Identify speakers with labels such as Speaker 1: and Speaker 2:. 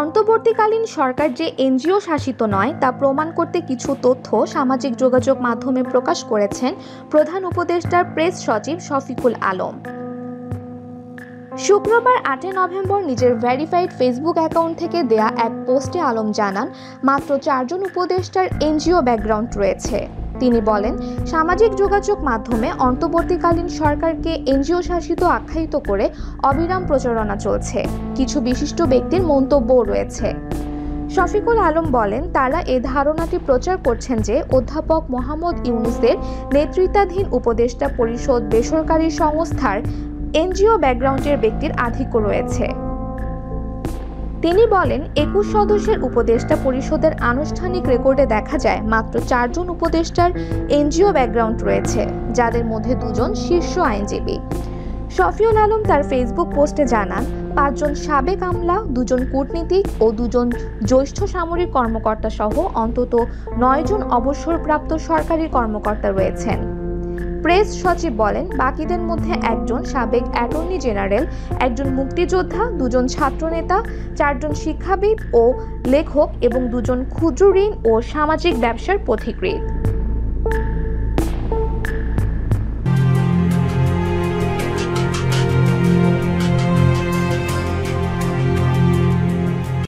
Speaker 1: অন্তর্বর্তীকালীন সরকার যে এনজিও শাসিত নয় তা প্রমাণ করতে কিছু তথ্য সামাজিক যোগাযোগ মাধ্যমে প্রকাশ করেছেন প্রধান উপদেষ্টার প্রেস সচিব শফিকুল আলম। শুক্রবার ৮ নভেম্বর নিজের ভেরিফাইড ফেসবুক অ্যাকাউন্ট থেকে দেয়া এক পোস্টে আলম জানান, মাত্র ৪ জন উপদেষ্টার এনজিও ব্যাকগ্রাউন্ড রয়েছে। তিনি বলেন, সামাজিক যোগাযোগ মাধ্যমে অন্তর্বর্তীকালীন সরকারকে এনজিও শাসিত আখ্যায়িত করে অবিরাম প্রচারণা চলছে। কিছু বিশিষ্ট ব্যক্তির মন্তব্যও রয়েছে। শফিকুল আলম বলেন, তারা এ ধারণাটি প্রচার করছেন যে অধ্যাপক মোহাম্মদ ইউনূসের নেতৃত্বাধীন উপদেষ্টা পরিষদ বেসরকারি সংস্থার এনজিও ব্যাকগ্রাউন্ডের ব্যক্তির আধিক্য রয়েছে। তিনি বলেন, ২১ সদস্যের উপদেষ্টা পরিষদের আনুষ্ঠানিক রেকর্ডে দেখা যায় মাত্র ৪ জন উপদেষ্টার এনজিও ব্যাকগ্রাউন্ড রয়েছে, যাদের মধ্যে ২ জন শীর্ষ আইনজীবী। শফিউল আলম তার ফেসবুক পোস্টে জানান, ৫ জন সাবেক আমলা, ২ জন কূটনীতিক ও ২ জন জ্যেষ্ঠ সামরিক কর্মকর্তা সহ অন্তত ৯ জন অবসরপ্রাপ্ত সরকারি কর্মকর্তা রয়েছেন। প্রেস সচিব বলেন, বাকিদের মধ্যে ১ জন সাবেক অ্যাটর্নি জেনারেল, ১ জন মুক্তিযোদ্ধা, ২ জন ছাত্রনেতা, ৪ জন শিক্ষাবিদ ও লেখক এবং ২ জন ক্ষুদ্র ঋণ ও সামাজিক ব্যবসার পথিকৃৎ।